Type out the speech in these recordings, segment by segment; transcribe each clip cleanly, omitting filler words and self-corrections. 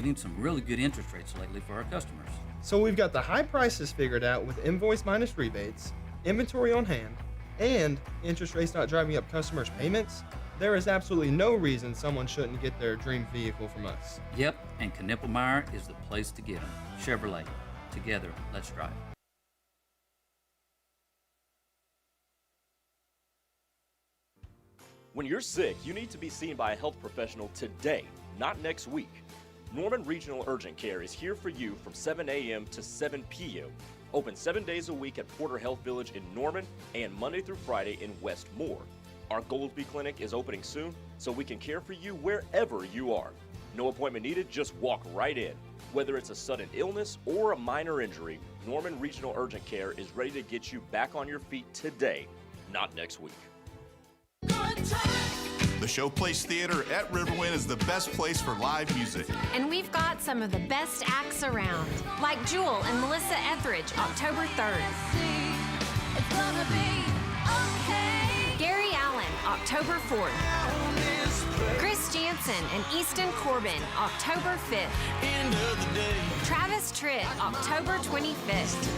getting some really good interest rates lately for our customers. So we've got the high prices figured out with invoice minus rebates, inventory on hand, and interest rates not driving up customers' payments. There is absolutely no reason someone shouldn't get their dream vehicle from us. Yep, and Knippelmeyer is the place to get them. Chevrolet. Together, let's drive. When you're sick, you need to be seen by a health professional today, not next week. Norman Regional Urgent Care is here for you from 7 a.m. to 7 p.m. Open 7 days a week at Porter Health Village in Norman and Monday through Friday in Westmore. Our Goldby Clinic is opening soon, so we can care for you wherever you are. No appointment needed, just walk right in. Whether it's a sudden illness or a minor injury, Norman Regional Urgent Care is ready to get you back on your feet today, not next week. The Showplace Theater at Riverwind is the best place for live music. And we've got some of the best acts around, like Jewel and Melissa Etheridge, October 3rd. Gary Allen, October 4th. Chris Jansen and Easton Corbin, October 5th. Travis Tritt, October 25th.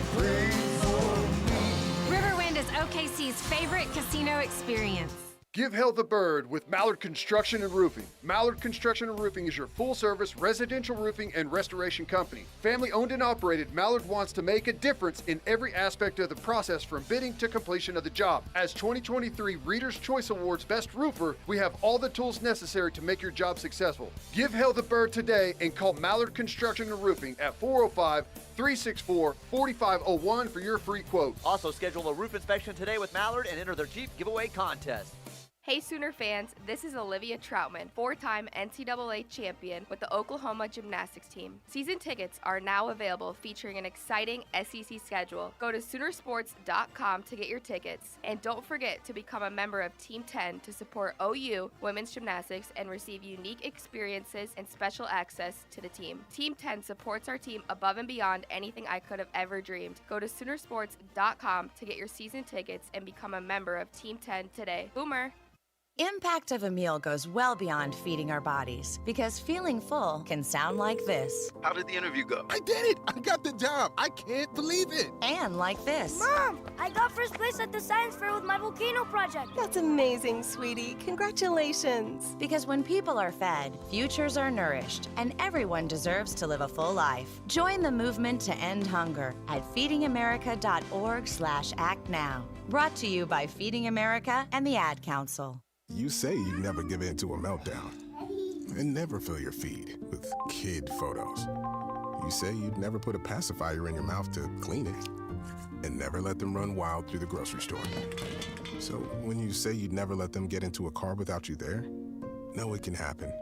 Riverwind is OKC's favorite casino experience. Give hell the bird with Mallard Construction and Roofing. Mallard Construction and Roofing is your full-service residential roofing and restoration company. Family owned and operated, Mallard wants to make a difference in every aspect of the process from bidding to completion of the job. As 2023 Reader's Choice Awards Best Roofer, we have all the tools necessary to make your job successful. Give hell the bird today and call Mallard Construction and Roofing at 405-364-4501 for your free quote. Also schedule a roof inspection today with Mallard and enter their Jeep giveaway contest. Hey Sooner fans, this is Olivia Troutman, 4-time NCAA champion with the Oklahoma gymnastics team. Season tickets are now available featuring an exciting SEC schedule. Go to Soonersports.com to get your tickets. And don't forget to become a member of Team 10 to support OU women's gymnastics and receive unique experiences and special access to the team. Team 10 supports our team above and beyond anything I could have ever dreamed. Go to Soonersports.com to get your season tickets and become a member of Team 10 today. Boomer! Impact of a meal goes well beyond feeding our bodies, because feeling full can sound like this. How did the interview go? I did it! I got the job! I can't believe it! And like this. Mom, I got first place at the science fair with my volcano project. That's amazing, sweetie. Congratulations. Because when people are fed, futures are nourished, and everyone deserves to live a full life. Join the movement to end hunger at feedingamerica.org/act now. Brought to you by Feeding America and the Ad Council. You say you'd never give in to a meltdown and never fill your feed with kid photos. You say you'd never put a pacifier in your mouth to clean it and never let them run wild through the grocery store. So when you say you'd never let them get into a car without you there, know it can happen.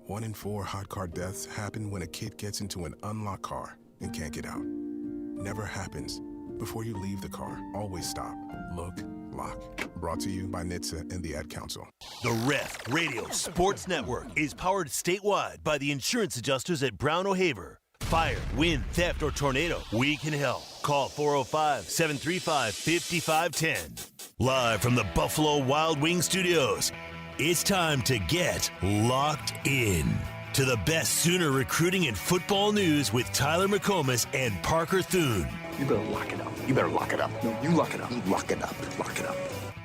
1 in 4 hot car deaths happen when a kid gets into an unlocked car and can't get out. Never happens. Before you leave the car, always stop, look, lock. Brought to you by NHTSA and the Ad Council. The Ref Radio Sports Network is powered statewide by the insurance adjusters at Brown O'Haver. Fire, wind, theft, or tornado, we can help. Call 405-735-5510. Live from the Buffalo Wild Wings Studios, it's time to get locked in to the best Sooner recruiting and football news with Tyler McComas and Parker Thune. You better lock it up. You better lock it up. No, you lock it up. You lock it up. Lock it up.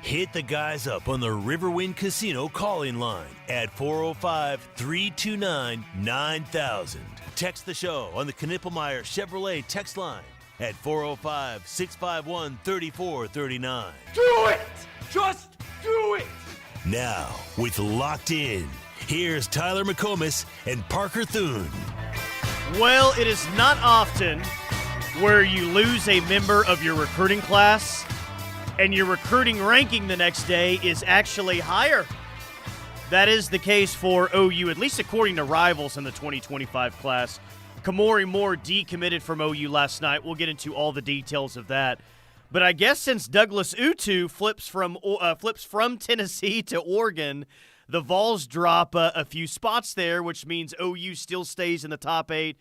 Hit the guys up on the Riverwind Casino calling line at 405-329-9000. Text the show on the Knippelmeyer Chevrolet text line at 405-651-3439. Do it! Just do it! Now, with Locked In, here's Tyler McComas and Parker Thune. Well, it is not often where you lose a member of your recruiting class and your recruiting ranking the next day is actually higher. That is the case for OU, at least according to Rivals in the 2025 class. Kamori Moore decommitted from OU last night. We'll get into all the details of that. But I guess since Douglas Utu flips from Tennessee to Oregon, the Vols drop a few spots there, which means OU still stays in the top 8.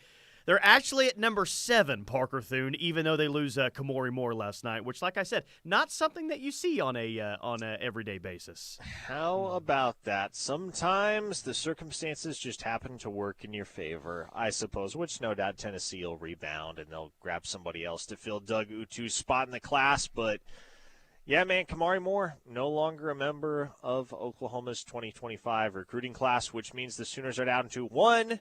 They're actually at number 7, Parker Thune, even though they lose Kamori Moore last night, which, like I said, not something that you see on a everyday basis. How about that? Sometimes the circumstances just happen to work in your favor, I suppose, which no doubt Tennessee will rebound and they'll grab somebody else to fill Doug Utu's spot in the class. But, yeah, man, Kamari Moore, no longer a member of Oklahoma's 2025 recruiting class, which means the Sooners are down to one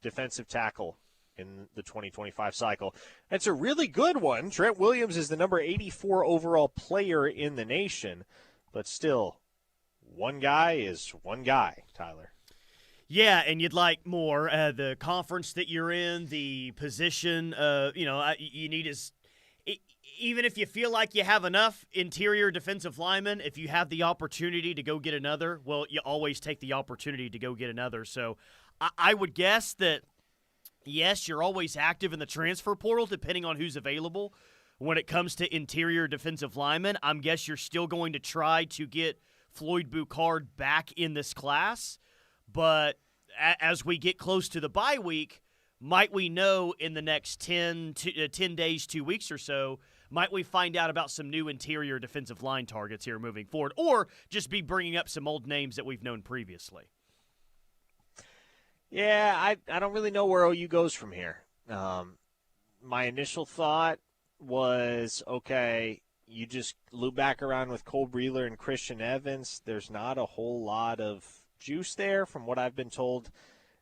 defensive tackle in the 2025 cycle. That's a really good one. Trent Williams is the number 84 overall player in the nation, but still, one guy is one guy, Tyler. Yeah, and you'd like more. The conference that you're in, the position, you need is even if you feel like you have enough interior defensive linemen, if you have the opportunity to go get another, well, you always take the opportunity to go get another. So I would guess that, yes, you're always active in the transfer portal depending on who's available. When it comes to interior defensive linemen, I'm guess you're still going to try to get Floyd Boucard back in this class. But as we get close to the bye week, might we know in the next 10 days, 2 weeks or so, might we find out about some new interior defensive line targets here moving forward, or just be bringing up some old names that we've known previously? Yeah, I don't really know where OU goes from here. My initial thought was, okay, you just loop back around with Cole Breeler and Christian Evans. There's not a whole lot of juice there from what I've been told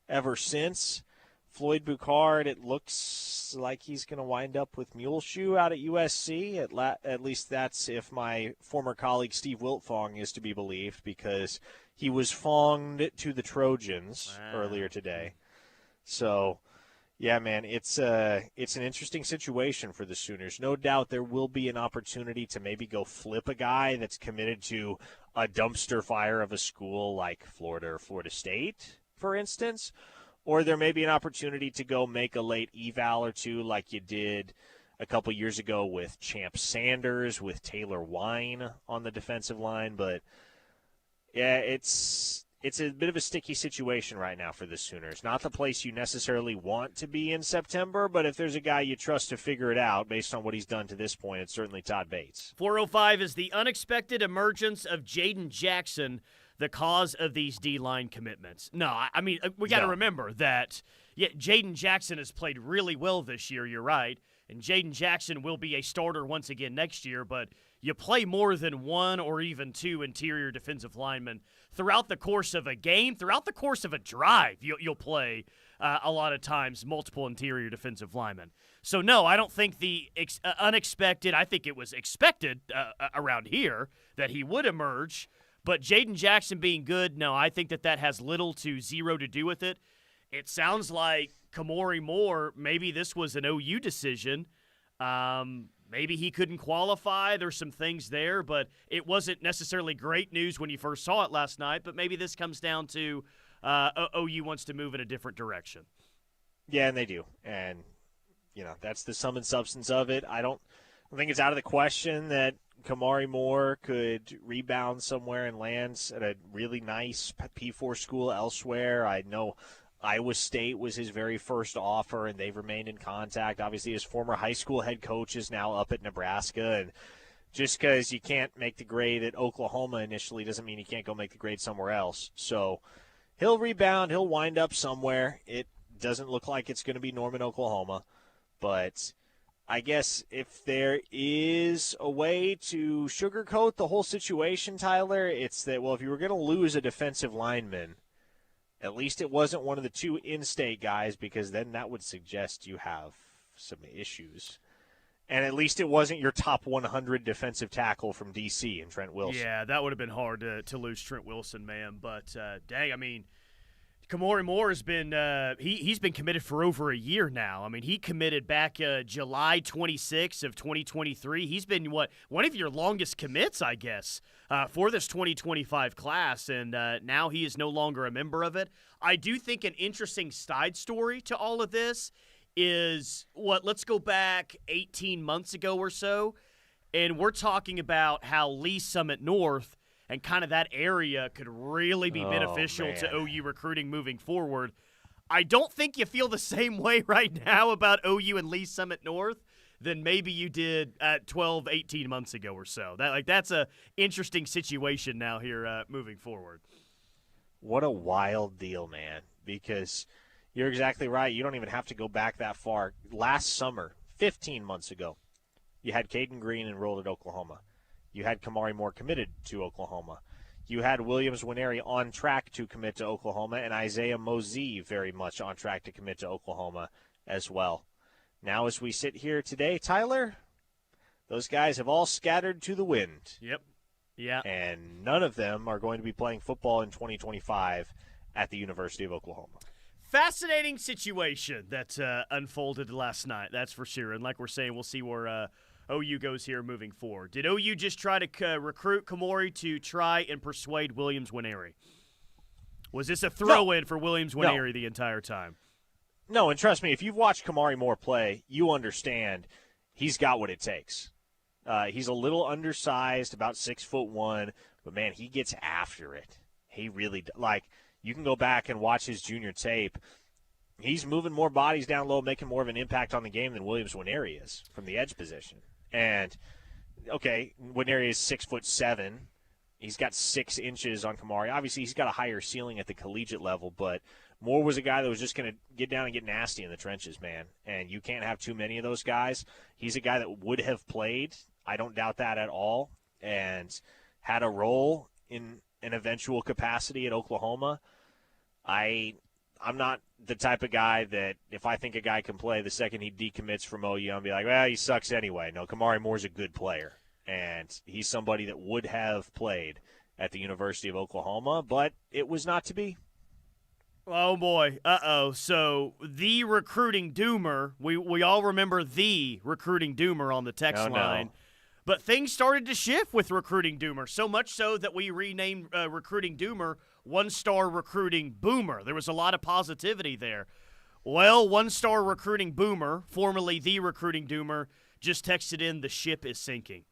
ever since. Floyd Boucard, it looks like he's going to wind up with Muleshoe out at USC. At least that's if my former colleague Steve Wiltfong is to be believed, because he was fonged to the Trojans earlier today. So, yeah, man, it's an interesting situation for the Sooners. No doubt there will be an opportunity to maybe go flip a guy that's committed to a dumpster fire of a school like Florida or Florida State, for instance. Or there may be an opportunity to go make a late eval or two like you did a couple years ago with Champ Sanders, with Taylor Wine on the defensive line. But, yeah, it's a bit of a sticky situation right now for the Sooners. Not the place you necessarily want to be in September, but if there's a guy you trust to figure it out based on what he's done to this point, it's certainly Todd Bates. 405 is the unexpected emergence of Jaden Jackson, the cause of these D-line commitments. No, I mean, we got to remember that, yeah, Jaden Jackson has played really well this year, you're right, and Jaden Jackson will be a starter once again next year, but you play more than one or even two interior defensive linemen throughout the course of a game, throughout the course of a drive, you'll play a lot of times multiple interior defensive linemen. So, no, I don't think the unexpected, I think it was expected around here that he would emerge. But Jaden Jackson being good, no, I think that has little to zero to do with it. It sounds like Kamori Moore, maybe this was an OU decision. Maybe he couldn't qualify. There's some things there, but it wasn't necessarily great news when you first saw it last night. But maybe this comes down to OU wants to move in a different direction. Yeah, and they do. And, that's the sum and substance of it. I think it's out of the question that Kamari Moore could rebound somewhere and lands at a really nice P4 school elsewhere. I know Iowa State was his very first offer, and they've remained in contact. Obviously, his former high school head coach is now up at Nebraska. And just because you can't make the grade at Oklahoma initially doesn't mean you can't go make the grade somewhere else. So he'll rebound. He'll wind up somewhere. It doesn't look like it's going to be Norman, Oklahoma. But I guess if there is a way to sugarcoat the whole situation, Tyler, it's that, well, if you were going to lose a defensive lineman, at least it wasn't one of the two in-state guys, because then that would suggest you have some issues. And at least it wasn't your top 100 defensive tackle from D.C. and Trent Wilson. Yeah, that would have been hard to lose Trent Wilson, man. But, dang, I mean, Kamori Moore has been he's been committed for over a year now. I mean, he committed back July 26th of 2023. He's been, one of your longest commits, I guess, for this 2025 class, and now he is no longer a member of it. I do think an interesting side story to all of this is, let's go back 18 months ago or so, and we're talking about how Lee Summit North and kind of that area could really be beneficial to OU recruiting moving forward. I don't think you feel the same way right now about OU and Lee Summit North than maybe you did 12, 18 months ago or so. That's a interesting situation now here moving forward. What a wild deal, man, because you're exactly right. You don't even have to go back that far. Last summer, 15 months ago, you had Caden Green enrolled at Oklahoma. You had Kamari Moore committed to Oklahoma. You had Williams Winery on track to commit to Oklahoma, and Isaiah Mosey very much on track to commit to Oklahoma as well. Now as we sit here today, Tyler, those guys have all scattered to the wind. Yep. Yeah. And none of them are going to be playing football in 2025 at the University of Oklahoma. Fascinating situation that unfolded last night, that's for sure. And like we're saying, we'll see where OU goes here moving forward. Did OU just try to recruit Kamari to try and persuade Williams Winery? Was this a throw-in for Williams Winery the entire time? No, and trust me, if you've watched Kamari Moore play, you understand he's got what it takes. He's a little undersized, about 6'1", but, man, he gets after it. He really – like, you can go back and watch his junior tape. He's moving more bodies down low, making more of an impact on the game than Williams Winery is from the edge position. And, okay, Winery is 6'7". He's got 6 inches on Kamari. Obviously, he's got a higher ceiling at the collegiate level, but Moore was a guy that was just going to get down and get nasty in the trenches, man. And you can't have too many of those guys. He's a guy that would have played. I don't doubt that at all. And had a role in an eventual capacity at Oklahoma. I'm not the type of guy that if I think a guy can play, the second he decommits from OU, I'll be like, well, he sucks anyway. No, Kamari Moore's a good player. And he's somebody that would have played at the University of Oklahoma, but it was not to be. Oh, boy. Uh-oh. So the recruiting doomer, we all remember the recruiting doomer on the text line. No. But things started to shift with recruiting doomer, so much so that we renamed recruiting doomer one-star recruiting boomer. There was a lot of positivity there. Well, one-star recruiting boomer, formerly the recruiting doomer, just texted in, the ship is sinking.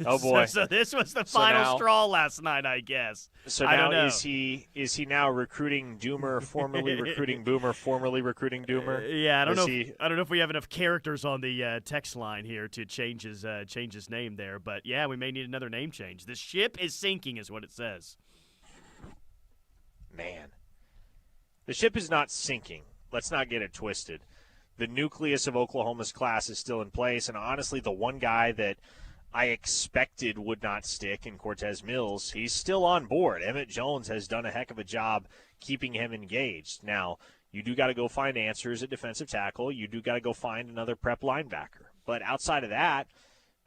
Oh, boy. So this was the final straw last night, I guess. So I now don't know. is he now recruiting doomer, formerly recruiting boomer, formerly recruiting doomer? Yeah, I don't know if we have enough characters on the text line here to change his name there, but yeah, we may need another name change. The ship is sinking is what it says. Man. The ship is not sinking. Let's not get it twisted. The nucleus of Oklahoma's class is still in place, and honestly, the one guy that I expected would not stick in Cortez Mills, he's still on board. Emmett Jones has done a heck of a job keeping him engaged. Now, you do got to go find answers at defensive tackle. You do got to go find another prep linebacker. But outside of that,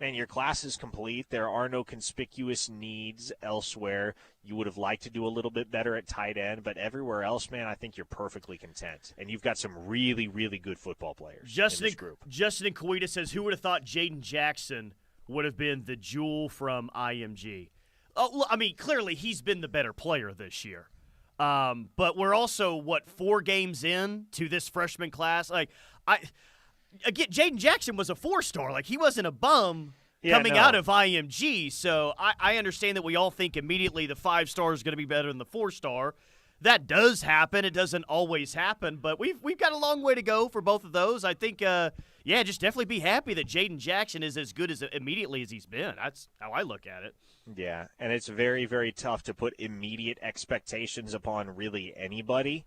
man, your class is complete. There are no conspicuous needs elsewhere. You would have liked to do a little bit better at tight end, but everywhere else, man, I think you're perfectly content. And you've got some really, really good football players in this group. Justin Inquita says, who would have thought Jaden Jackson would have been the jewel from IMG? Oh, I mean, clearly he's been the better player this year. But we're also, 4 games in to this freshman class? Again, Jaden Jackson was a 4-star. Like, he wasn't a bum coming out of IMG. So I understand that we all think immediately the 5-star is going to be better than the 4-star. That does happen. It doesn't always happen, but we've got a long way to go for both of those. I think, just definitely be happy that Jaden Jackson is as good as immediately as he's been. That's how I look at it. Yeah, and it's very, very tough to put immediate expectations upon really anybody.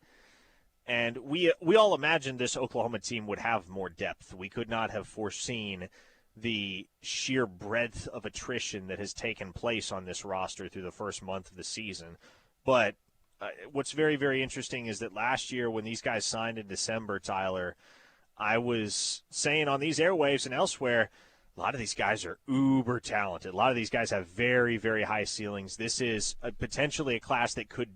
And we all imagined this Oklahoma team would have more depth. We could not have foreseen the sheer breadth of attrition that has taken place on this roster through the first month of the season. But what's very, very interesting is that last year when these guys signed in December, Tyler, I was saying on these airwaves and elsewhere, a lot of these guys are uber talented. A lot of these guys have very, very high ceilings. This is potentially a class that could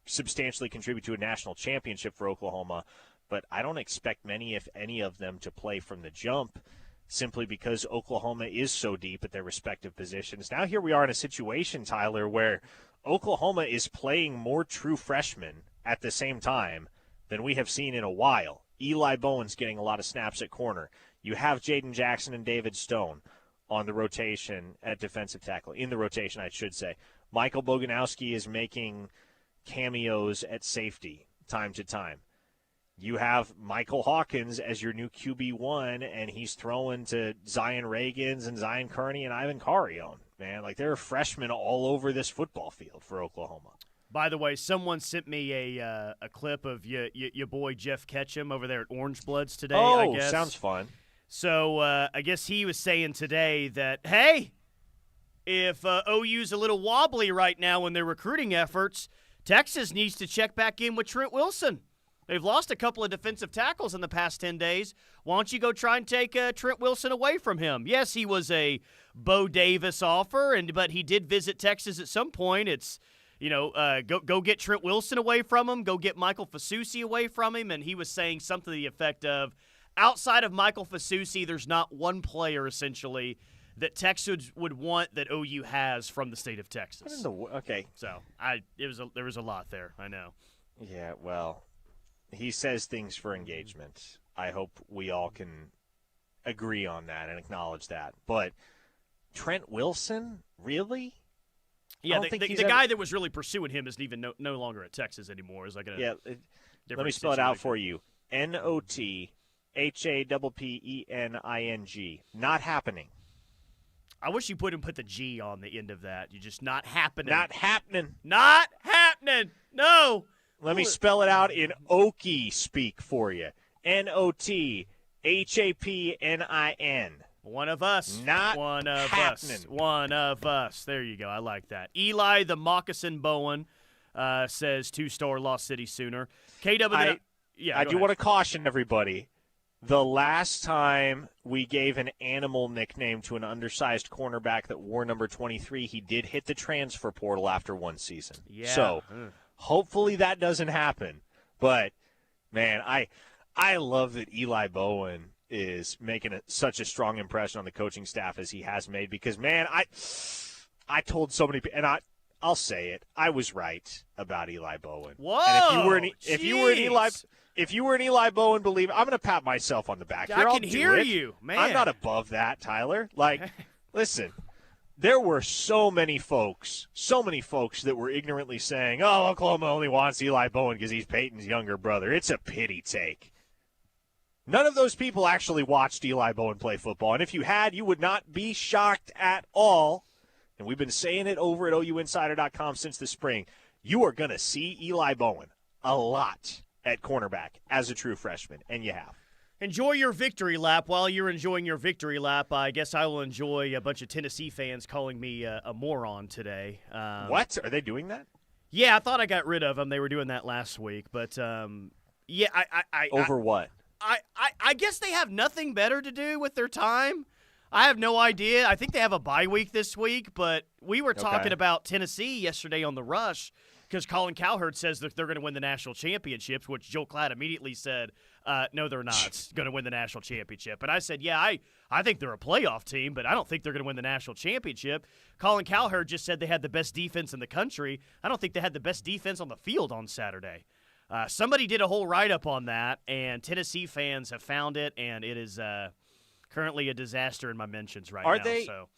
substantially contribute to a national championship for Oklahoma, but I don't expect many, if any of them, to play from the jump simply because Oklahoma is so deep at their respective positions. Now here we are in a situation, Tyler, where Oklahoma is playing more true freshmen at the same time than we have seen in a while. Eli Bowen's getting a lot of snaps at corner. You have Jaden Jackson and David Stone on the rotation at defensive tackle, in the rotation, I should say. Michael Boganowski is making cameos at safety time to time. you have Michael Hawkins as your new QB1, and he's throwing to Zion Reagans and Zion Kearney and Ivan Carrion. Man, like there are freshmen all over this football field for Oklahoma. By the way, someone sent me a clip of your boy Jeff Ketchum over there at Orange Bloods today. I guess. Sounds fun. So I guess he was saying today that, hey, if OU's a little wobbly right now in their recruiting efforts, Texas needs to check back in with Trent Wilson. They've lost a couple of defensive tackles in the past 10 days. Why don't you go try and take Trent Wilson away from him? Yes, he was a Bo Davis offer, but he did visit Texas at some point. It's, go get Trent Wilson away from him. Go get Michael Fasusi away from him. And he was saying something to the effect of, outside of Michael Fasusi, there's not one player, essentially, that Texas would want that OU has from the state of Texas. Okay. So there was a lot there, I know. Yeah, well, he says things for engagement. I hope we all can agree on that and acknowledge that. But Trent Wilson, really? Yeah, the guy that was really pursuing him is even no longer at Texas anymore. Is like let me spell it out for you. NOTHAPPENING. Not happening. I wish you put the G on the end of that. You just not happening. Not happening. Not happening. No. Let me spell it out in Okie speak for you. NOTHAPPENIN. One of us. Not one of happening. us. One of us. There you go. I like that. Eli the Moccasin Bowen says 2-star Lost City Sooner. KW. I do want to caution everybody. The last time we gave an animal nickname to an undersized cornerback that wore number 23, he did hit the transfer portal after one season. Yeah. So hopefully that doesn't happen. But, man, I love that Eli Bowen is making such a strong impression on the coaching staff as he has made because, man, I told so many people, and I'll say it, I was right about Eli Bowen. Whoa! And if you were an Eli Bowen believer, I'm going to pat myself on the back. I can hear you, man. I'm not above that, Tyler. Like, listen, there were so many folks that were ignorantly saying, oh, Oklahoma only wants Eli Bowen because he's Peyton's younger brother. It's a pity take. None of those people actually watched Eli Bowen play football. And if you had, you would not be shocked at all. And we've been saying it over at OUinsider.com since the spring. You are going to see Eli Bowen a lot at cornerback as a true freshman, and you have. Enjoy your victory lap. While you're enjoying your victory lap, I guess I will enjoy a bunch of Tennessee fans calling me a moron today. What? Are they doing that? Yeah, I thought I got rid of them. They were doing that last week. But, yeah, Over what? I guess they have nothing better to do with their time. I have no idea. I think they have a bye week this week, but we were talking about Tennessee yesterday on The Rush because Colin Cowherd says that they're going to win the national championships, which Joe Klatt immediately said, no, they're not going to win the national championship. And I said, yeah, I think they're a playoff team, but I don't think they're going to win the national championship. Colin Cowherd just said they had the best defense in the country. I don't think they had the best defense on the field on Saturday. Somebody did a whole write-up on that, and Tennessee fans have found it, and it is currently a disaster in my mentions now.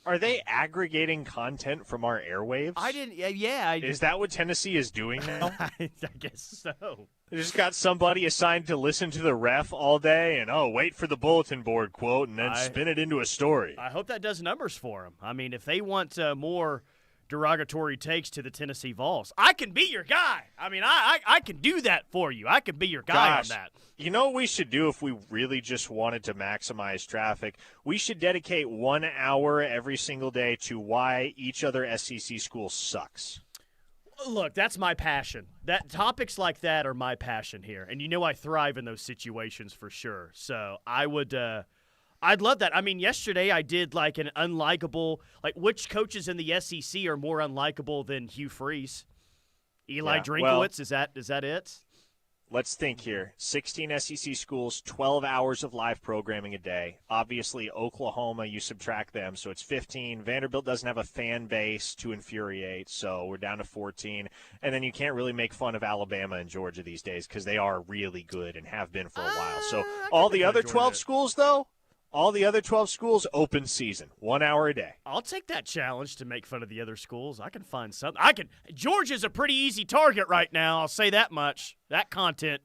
Are they aggregating content from our airwaves? I didn't. Yeah. Is that what Tennessee is doing now? I guess so. They just got somebody assigned to listen to the ref all day and, wait for the bulletin board quote and then spin it into a story. I hope that does numbers for them. I mean, if they want more derogatory takes to the Tennessee Vols, I can be your guy. I mean, I can do that for you. I can be your guy on that. You know what we should do if we really just wanted to maximize traffic? We should dedicate 1 hour every single day to why each other SEC school sucks. Look, that's my passion. Topics like that are my passion here. And I thrive in those situations for sure. So I would I'd love that. I mean, yesterday I did like an unlikable, which coaches in the SEC are more unlikable than Hugh Freeze? Eli Drinkowitz, is that it? Let's think here. 16 SEC schools, 12 hours of live programming a day. Obviously, Oklahoma, you subtract them, so it's 15. Vanderbilt doesn't have a fan base to infuriate, so we're down to 14. And then you can't really make fun of Alabama and Georgia these days because they are really good and have been for a while. So all the other 12 schools, though, open season, 1 hour a day. I'll take that challenge to make fun of the other schools. I can find something. Georgia's a pretty easy target right now. I'll say that much. That content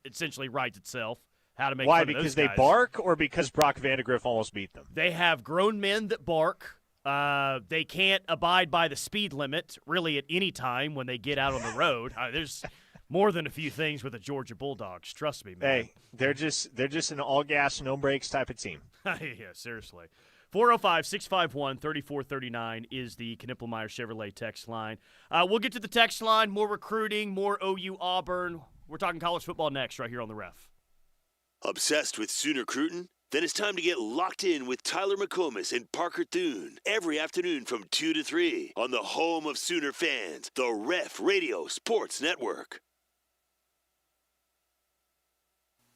essentially writes itself. How to make Why? fun of Because those they guys. bark, or because Brock Vandegrift almost beat them? They have grown men that bark. They can't abide by the speed limit really at any time when they get out on the road. There's more than a few things with the Georgia Bulldogs. Trust me, man. Hey, they're just an all gas, no brakes type of team. Yeah, seriously. 405-651-3439 is the Knippelmeyer Chevrolet text line. We'll get to the text line, more recruiting, more OU Auburn. We're talking college football next right here on The Ref. Obsessed with Sooner Crootin? Then it's time to get locked in with Tyler McComas and Parker Thune every afternoon from 2 to 3 on the home of Sooner fans, the Ref Radio Sports Network.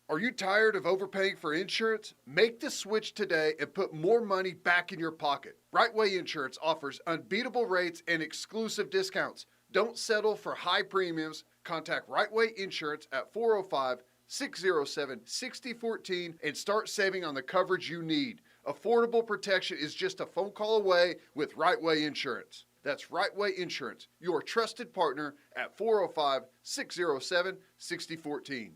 Are you tired of overpaying for insurance? Make the switch today and put more money back in your pocket. Right Way Insurance offers unbeatable rates and exclusive discounts. Don't settle for high premiums. Contact Right Way Insurance at 405-607-6014 and start saving on the coverage you need. Affordable protection is just a phone call away with Right Way Insurance. That's Right Way Insurance, your trusted partner at 405-607-6014.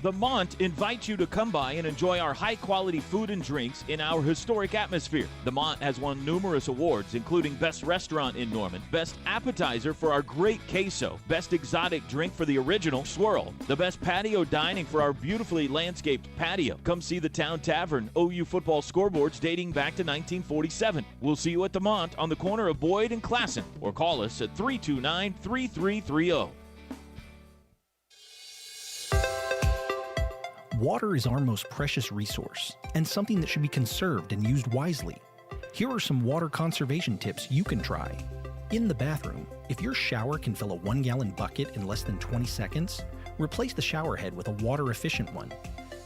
The Mont invites you to come by and enjoy our high-quality food and drinks in our historic atmosphere. The Mont has won numerous awards, including Best Restaurant in Norman, Best Appetizer for our great queso, Best Exotic Drink for the original swirl, the Best Patio Dining for our beautifully landscaped patio. Come see the Town Tavern OU football scoreboards dating back to 1947. We'll see you at the Mont on the corner of Boyd and Classen, or call us at 329-3330. Water is our most precious resource and something that should be conserved and used wisely. Here are some water conservation tips you can try. In the bathroom, if your shower can fill a 1-gallon bucket in less than 20 seconds, replace the shower head with a water-efficient one.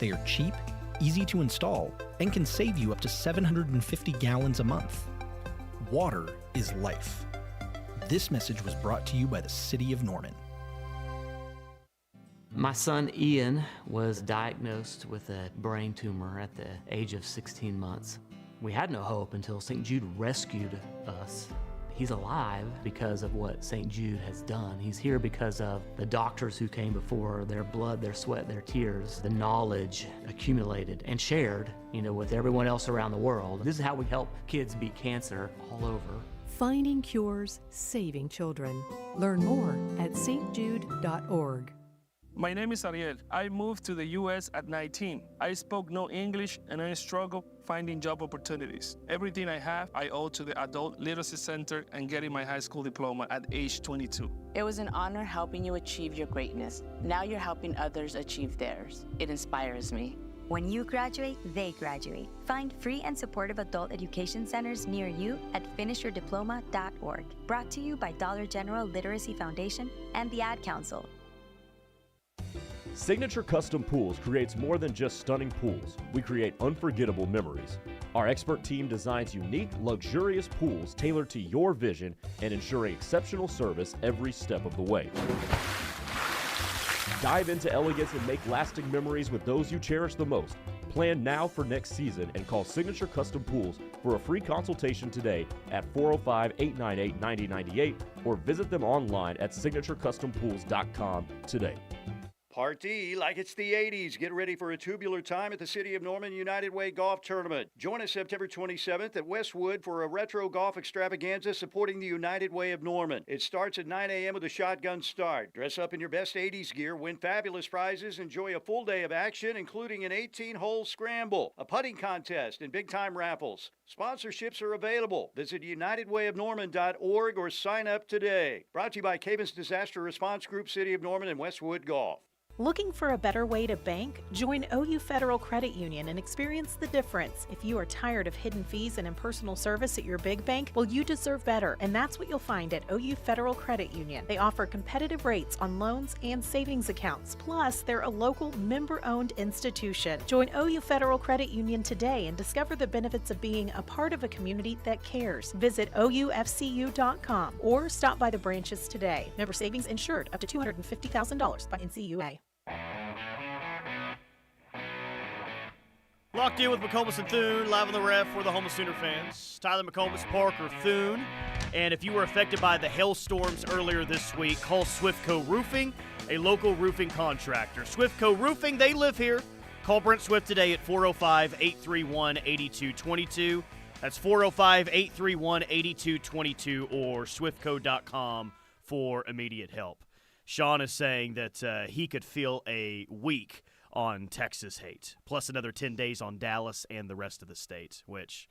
They are cheap, easy to install, and can save you up to 750 gallons a month. Water is life. This message was brought to you by the City of Norman. My son Ian was diagnosed with a brain tumor at the age of 16 months. We had no hope until St. Jude rescued us. He's alive because of what St. Jude has done. He's here because of the doctors who came before, their blood, their sweat, their tears, the knowledge accumulated and shared, with everyone else around the world. This is how we help kids beat cancer all over. Finding cures, saving children. Learn more at stjude.org. My name is Ariel. I moved to the U.S. at 19. I spoke no English and I struggled finding job opportunities. Everything I have, I owe to the Adult Literacy Center and getting my high school diploma at age 22. It was an honor helping you achieve your greatness. Now you're helping others achieve theirs. It inspires me. When you graduate, they graduate. Find free and supportive adult education centers near you at finishyourdiploma.org. Brought to you by Dollar General Literacy Foundation and the Ad Council. Signature Custom Pools creates more than just stunning pools. We create unforgettable memories. Our expert team designs unique, luxurious pools tailored to your vision and ensuring exceptional service every step of the way. Dive into elegance and make lasting memories with those you cherish the most. Plan now for next season and call Signature Custom Pools for a free consultation today at 405-898-9098 or visit them online at signaturecustompools.com today. Party like it's the 80s. Get ready for a tubular time at the City of Norman United Way Golf Tournament. Join us September 27th at Westwood for a retro golf extravaganza supporting the United Way of Norman. It starts at 9 a.m. with a shotgun start. Dress up in your best 80s gear, win fabulous prizes, enjoy a full day of action, including an 18-hole scramble, a putting contest, and big-time raffles. Sponsorships are available. Visit unitedwayofnorman.org or sign up today. Brought to you by Caven's Disaster Response Group, City of Norman, and Westwood Golf. Looking for a better way to bank? Join OU Federal Credit Union and experience the difference. If you are tired of hidden fees and impersonal service at your big bank, well, you deserve better, and that's what you'll find at OU Federal Credit Union. They offer competitive rates on loans and savings accounts. Plus, they're a local member-owned institution. Join OU Federal Credit Union today and discover the benefits of being a part of a community that cares. Visit OUFCU.com or stop by the branches today. Member savings insured up to $250,000 by NCUA. Locked in with McComas and Thune, live on the ref for the home of Sooner fans. Tyler McComas, Parker Thune. And if you were affected by the hailstorms earlier this week, call Swiftco Roofing, a local roofing contractor. Swiftco Roofing, they live here. Call Brent Swift today at 405-831-8222. That's 405-831-8222 or swiftco.com for immediate help. Sean is saying that he could feel a week on Texas hate, plus another 10 days on Dallas and the rest of the state, which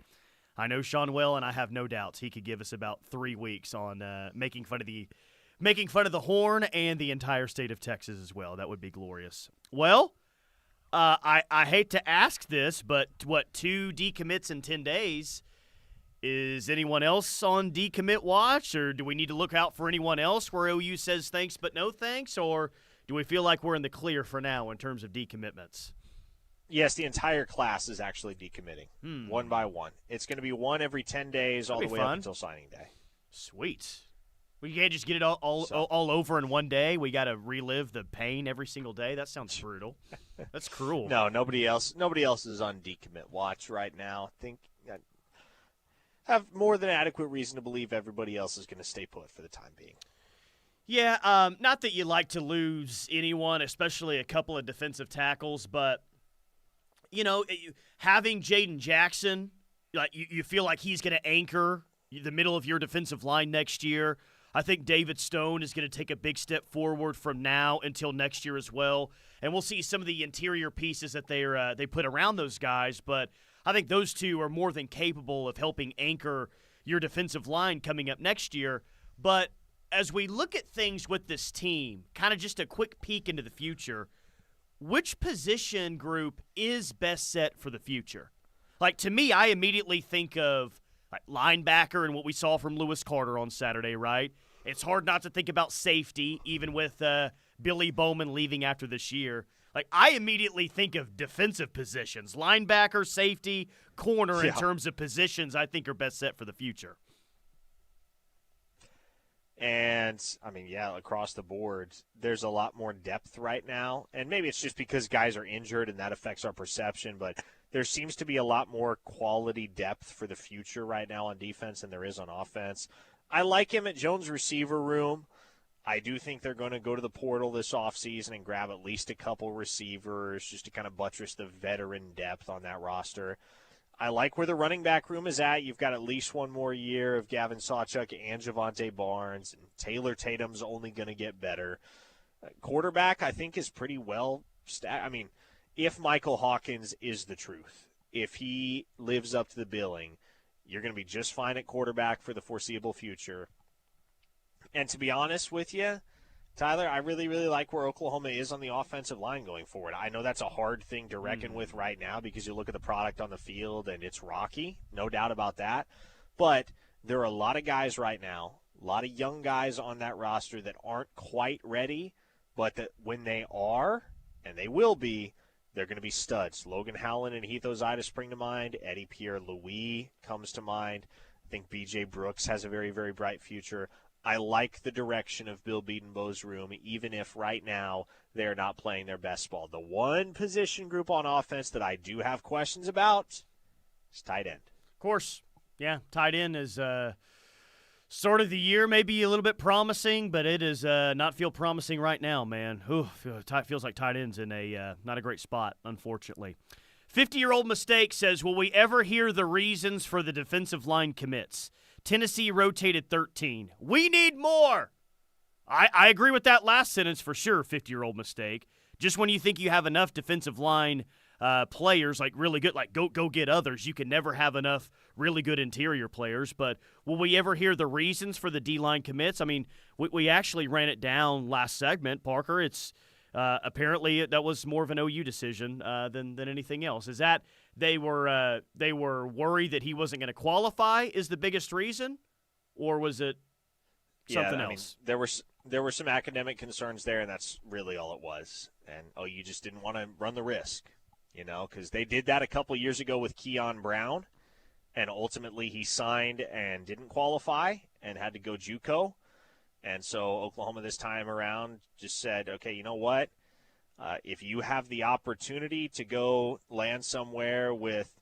I know Sean well, and I have no doubts he could give us about 3 weeks on making fun of the Horn and the entire state of Texas as well. That would be glorious. Well, I hate to ask this, but 2 decommits in 10 days? Is anyone else on decommit watch, or do we need to look out for anyone else where OU says thanks but no thanks, or do we feel like we're in the clear for now in terms of decommitments? Yes, the entire class is actually decommitting, one by one. It's going to be one every 10 days all the way up until signing day. Sweet. We can't just get it all over in one day. We got to relive the pain every single day. That sounds brutal. That's cruel. No, nobody else is on decommit watch right now. I think I have more than adequate reason to believe everybody else is going to stay put for the time being. Yeah, not that you like to lose anyone, especially a couple of defensive tackles, but, having Jaden Jackson, you feel like he's going to anchor the middle of your defensive line next year. I think David Stone is going to take a big step forward from now until next year as well, and we'll see some of the interior pieces that they put around those guys, but I think those two are more than capable of helping anchor your defensive line coming up next year. But as we look at things with this team, kind of just a quick peek into the future, which position group is best set for the future? Like, to me, I immediately think of linebacker and what we saw from Lewis Carter on Saturday, right? It's hard not to think about safety, even with Billy Bowman leaving after this year. I immediately think of defensive positions, linebacker, safety, corner, in terms of positions I think are best set for the future. And, across the board, there's a lot more depth right now. And maybe it's just because guys are injured and that affects our perception, but there seems to be a lot more quality depth for the future right now on defense than there is on offense. I like him at Jones' receiver room. I do think they're going to go to the portal this offseason and grab at least a couple receivers just to kind of buttress the veteran depth on that roster. I like where the running back room is at. You've got at least one more year of Gavin Sawchuk and Javonte Barnes, and Taylor Tatum's only going to get better. Quarterback, I think, is pretty well stacked. If Michael Hawkins is the truth, if he lives up to the billing, you're going to be just fine at quarterback for the foreseeable future. And to be honest with you, Tyler, I really, really like where Oklahoma is on the offensive line going forward. I know that's a hard thing to reckon with right now because you look at the product on the field and it's rocky, no doubt about that. But there are a lot of guys right now, a lot of young guys on that roster that aren't quite ready, but that when they are, and they will be, they're going to be studs. Logan Howland and Heath Ozida spring to mind. Eddie Pierre-Louis comes to mind. I think B.J. Brooks has a very, very bright future. I like the direction of Bill Bedenbaugh's room, even if right now they're not playing their best ball. The one position group on offense that I do have questions about is tight end. Of course. Yeah, tight end is start of the year maybe a little bit promising, but it is not feel promising right now, man. Feels like tight end's in a not a great spot, unfortunately. 50-year-old Mistake says, will we ever hear the reasons for the defensive line commits? Tennessee rotated 13. We need more. I agree with that last sentence for sure, 50-year-old Mistake. Just when you think you have enough defensive line players, really good, go get others, you can never have enough really good interior players. But will we ever hear the reasons for the D-line commits? We actually ran it down last segment, Parker. It's apparently that was more of an OU decision than anything else. Is that they were worried that he wasn't going to qualify is the biggest reason, or was it something else? There were some academic concerns there, and that's really all it was. And OU just didn't want to run the risk, because they did that a couple years ago with Keon Brown, and ultimately he signed and didn't qualify and had to go JUCO. And so Oklahoma this time around just said, okay, you know what? If you have the opportunity to go land somewhere with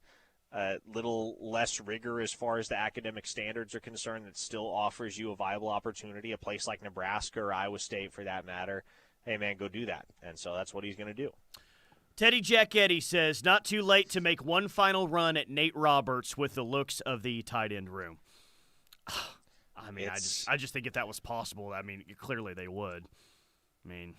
a little less rigor as far as the academic standards are concerned that still offers you a viable opportunity, a place like Nebraska or Iowa State for that matter, hey, man, go do that. And so that's what he's going to do. Teddy Giacchetti says, not too late to make one final run at Nate Roberts with the looks of the tight end room. I mean, I just think if that was possible, I mean, clearly they would. I mean,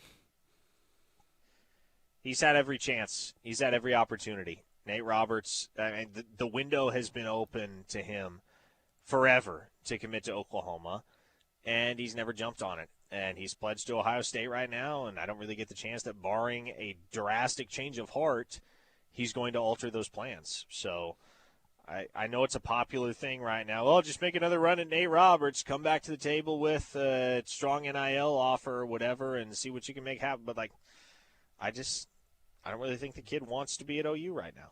he's had every chance. He's had every opportunity. Nate Roberts, I mean, the window has been open to him forever to commit to Oklahoma, and he's never jumped on it. And he's pledged to Ohio State right now, and I don't really get the chance that barring a drastic change of heart, he's going to alter those plans. So I know it's a popular thing right now. Well, just make another run at Nate Roberts, come back to the table with a strong NIL offer or whatever and see what you can make happen. But, I don't really think the kid wants to be at OU right now.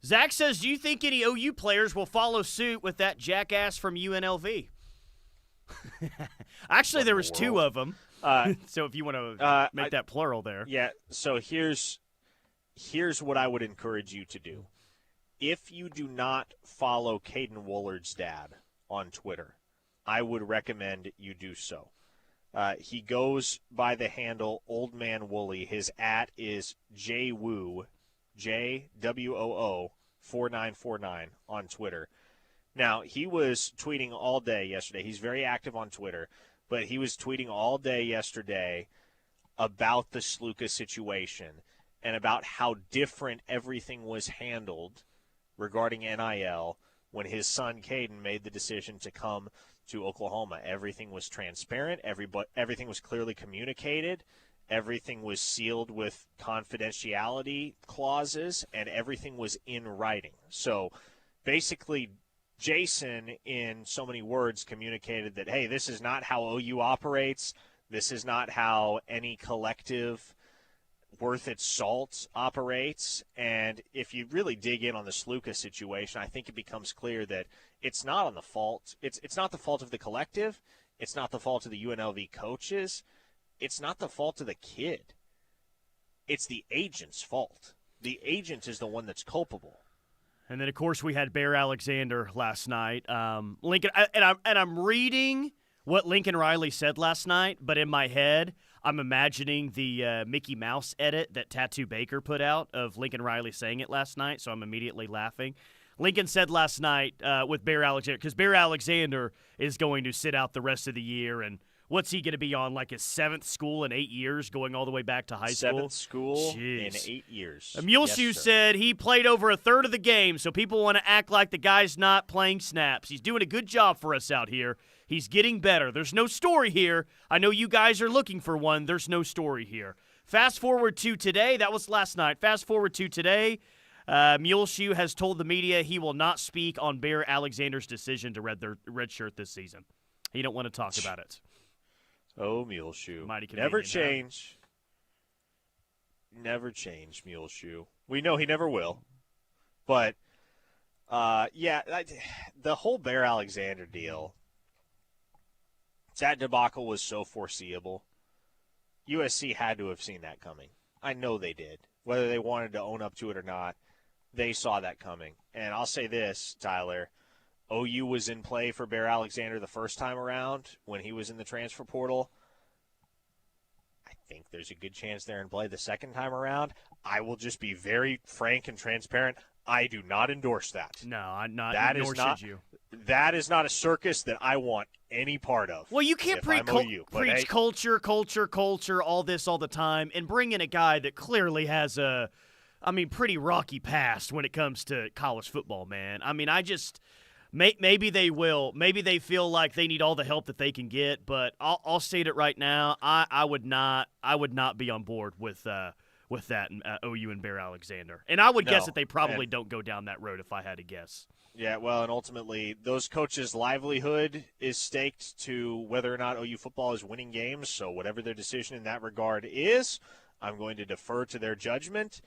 Zach says, do you think any OU players will follow suit with that jackass from UNLV? Actually, there was two of them. So if you want to make that plural there. Yeah, so here's what I would encourage you to do. If you do not follow Caden Woolard's dad on Twitter, I would recommend you do so. He goes by the handle Old Man Wooly. His @ is JWOO, JWOO 4949 on Twitter. Now, he was tweeting all day yesterday. He's very active on Twitter, but he was tweeting all day yesterday about the Sluka situation and about how different everything was handled regarding NIL when his son Caden made the decision to come to Oklahoma. Everything was transparent. Everything was clearly communicated. Everything was sealed with confidentiality clauses, and everything was in writing. So basically, Jason, in so many words, communicated that, hey, this is not how OU operates. This is not how any collective worth its salt operates. And if you really dig in on the Sluka situation, I think it becomes clear that it's not on the fault. It's not the fault of the collective. It's not the fault of the UNLV coaches. It's not the fault of the kid. It's the agent's fault. The agent is the one that's culpable. And then, of course, we had Bear Alexander last night. Lincoln, I'm reading what Lincoln Riley said last night, but in my head, I'm imagining the Mickey Mouse edit that Tattoo Baker put out of Lincoln Riley saying it last night, so I'm immediately laughing. Lincoln said last night with Bear Alexander, because Bear Alexander is going to sit out the rest of the year, and what's he going to be on, like his 7th school in 8 years, going all the way back to high school? 7th school in 8 years. Muleshoe said he played over a third of the game, so people want to act like the guy's not playing snaps. He's doing a good job for us out here. He's getting better. There's no story here. I know you guys are looking for one. There's no story here. Fast forward to today. That was last night. Fast forward to today. Muleshoe has told the media he will not speak on Bear Alexander's decision to redshirt this season. He don't want to talk about it. Oh, Muleshoe. Mighty never convenient, change. Never change, Muleshoe. We know he never will. But, the whole Bear Alexander deal, that debacle was so foreseeable. USC had to have seen that coming. I know they did. Whether they wanted to own up to it or not, they saw that coming. And I'll say this, Tyler. OU was in play for Bear Alexander the first time around when he was in the transfer portal. I think there's a good chance they're in play the second time around. I will just be very frank and transparent. I do not endorse that. No, I'm not. Nor should you. That is not a circus that I want any part of. Well, you can't preach culture, all this all the time, and bring in a guy that clearly has a, pretty rocky past when it comes to college football, man. Maybe they will. Maybe they feel like they need all the help that they can get. But I'll state it right now. I would not be on board with that OU and Bear Alexander. And I would guess that they probably don't go down that road if I had to guess. Yeah, well, and ultimately those coaches' livelihood is staked to whether or not OU football is winning games. So whatever their decision in that regard is, I'm going to defer to their judgment.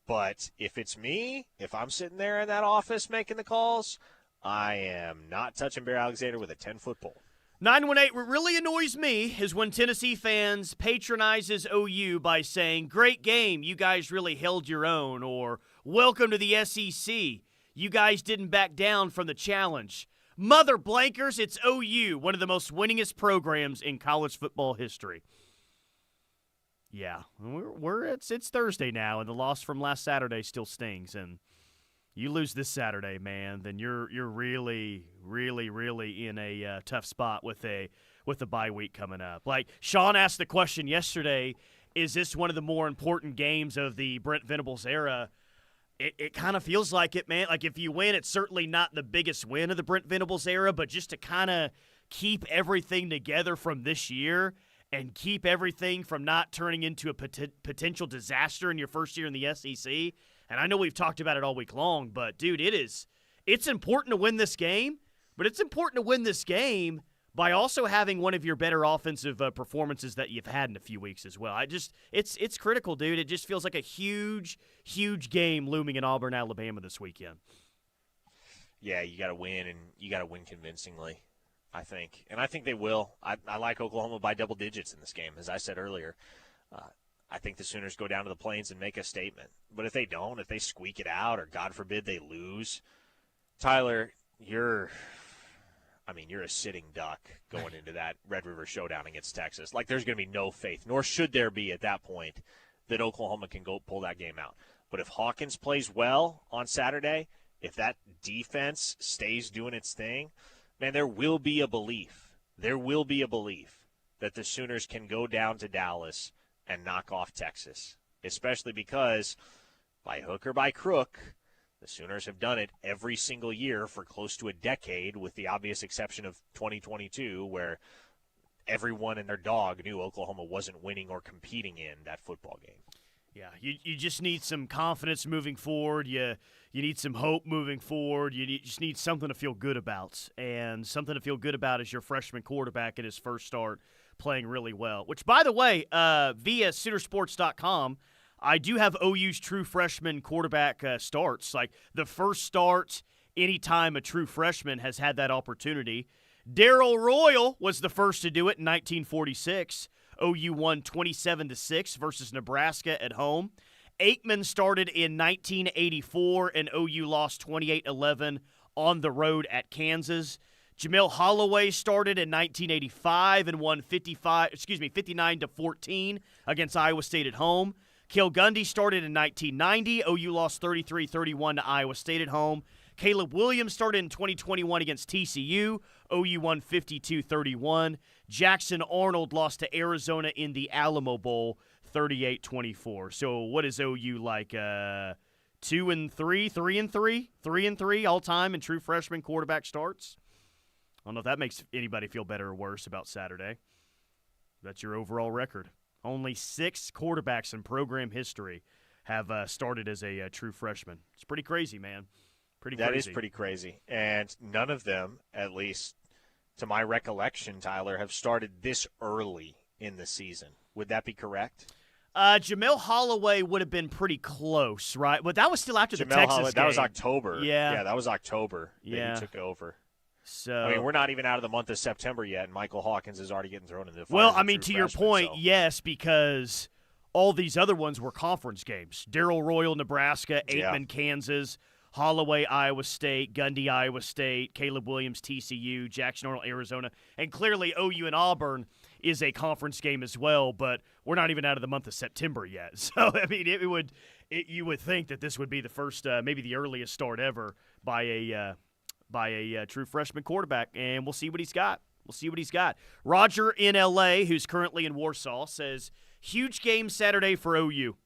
But if it's me, if I'm sitting there in that office making the calls, I am not touching Bear Alexander with a 10-foot pole. 918, what really annoys me is when Tennessee fans patronizes OU by saying, great game, you guys really held your own, or welcome to the SEC, you guys didn't back down from the challenge. Mother blankers, it's OU, one of the most winningest programs in college football history. Yeah, it's Thursday now, and the loss from last Saturday still stings, and you lose this Saturday, man, then you're really, really, really in a tough spot with a bye week coming up. Like Sean asked the question yesterday, is this one of the more important games of the Brent Venables era? It kind of feels like it, man. Like if you win, it's certainly not the biggest win of the Brent Venables era, but just to kind of keep everything together from this year and keep everything from not turning into a potential disaster in your first year in the SEC. And I know we've talked about it all week long, but, dude, it's important to win this game, but it's important to win this game by also having one of your better offensive performances that you've had in a few weeks as well. It's critical, dude. It just feels like a huge, huge game looming in Auburn, Alabama this weekend. Yeah, you got to win, and you got to win convincingly, I think. And I think they will. I like Oklahoma by double digits in this game, as I said earlier. I think the Sooners go down to the Plains and make a statement. But if they don't, if they squeak it out, or God forbid they lose, Tyler, you're a sitting duck going into that Red River Showdown against Texas. Like, there's going to be no faith, nor should there be at that point, that Oklahoma can go pull that game out. But if Hawkins plays well on Saturday, if that defense stays doing its thing, man, there will be a belief. There will be a belief that the Sooners can go down to Dallas and knock off Texas, especially because by hook or by crook, the Sooners have done it every single year for close to a decade, with the obvious exception of 2022, where everyone and their dog knew Oklahoma wasn't winning or competing in that football game. Yeah, you just need some confidence moving forward. You need some hope moving forward. You just need something to feel good about. And something to feel good about is your freshman quarterback at his first start playing really well. Which, by the way, via Soonersports.com, I do have OU's true freshman quarterback starts. Like the first start anytime a true freshman has had that opportunity. Darrell Royal was the first to do it in 1946. OU won 27-6 versus Nebraska at home. Aikman started in 1984, and OU lost 28-11 on the road at Kansas. Jamil Holloway started in 1985 and won 59-14 against Iowa State at home. Cale Gundy started in 1990. OU lost 33-31 to Iowa State at home. Caleb Williams started in 2021 against TCU. OU won 52-31. Jackson Arnold lost to Arizona in the Alamo Bowl 38-24. So what is OU like? 2-3, 3-3, 3-3 all time in true freshman quarterback starts. I don't know if that makes anybody feel better or worse about Saturday. That's your overall record. Only 6 quarterbacks in program history have started as a true freshman. It's pretty crazy, man. That is pretty crazy. And none of them, at least to my recollection, Tyler, have started this early in the season. Would that be correct? Jamil Holloway would have been pretty close, right? But that was still after the Texas game. That was October. Yeah, that was October that he took over. So I mean, we're not even out of the month of September yet, and Michael Hawkins is already getting thrown into the fire. Well, I mean, to your point, yes, because all these other ones were conference games. Darrell Royal, Nebraska, Aikman, Kansas, Holloway, Iowa State, Gundy, Iowa State, Caleb Williams, TCU, Jackson Arnold, Arizona, and clearly OU and Auburn is a conference game as well, but we're not even out of the month of September yet. So, I mean, you would think that this would be the first, maybe the earliest start ever by a true freshman quarterback, and we'll see what he's got. Roger in L.A., who's currently in Warsaw, says, huge game Saturday for OU.